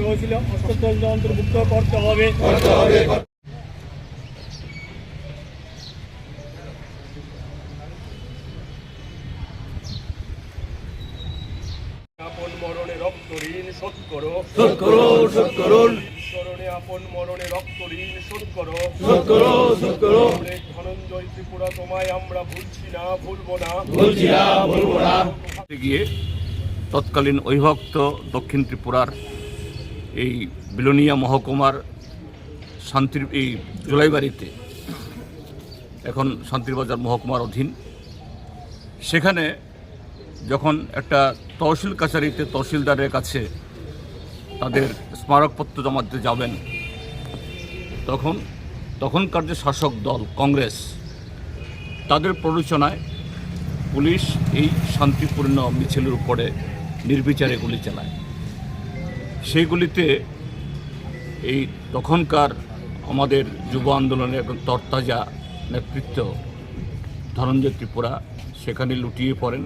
হয়েছিল অন্তর্ভুক্ত করতে হবে। আপন মরণে রক্ত ঋণ শোধ করো, শোধ করো, শোধ করো। স্মরণে আপন মরণে রক্ত ঋণ শোধ করো, শোধ করো, শোধ করো। ধনঞ্জয় ত্রিপুরা তোমায় আমরা ভুলছি না, ভুলবো না, ভুলছি না, ভুলবো না। গিয়ে তৎকালীন অবিভক্ত দক্ষিণ ত্রিপুরার এই বিলোনিয়া মহকুমার শান্তির এই জুলাইবাড়িতে, এখন শান্তিরবাজার মহকুমার অধীন, সেখানে যখন একটা তহসিল কাছারিতে তহসিলদারের কাছে তাদের স্মারকপত্র জমা দিতে যাবেন, তখনকার যে শাসক দল কংগ্রেস, তাদের প্ররোচনায় পুলিশ এই শান্তিপূর্ণ মিছিলের উপরে নির্বিচারে গুলি চালায়। সেই গুলিতে এই তখনকার আমাদের যুব আন্দোলনের একজন তরতাজা নেতৃত্ব ধনঞ্জয় ত্রিপুরা সেখানে লুটিয়ে পড়েন।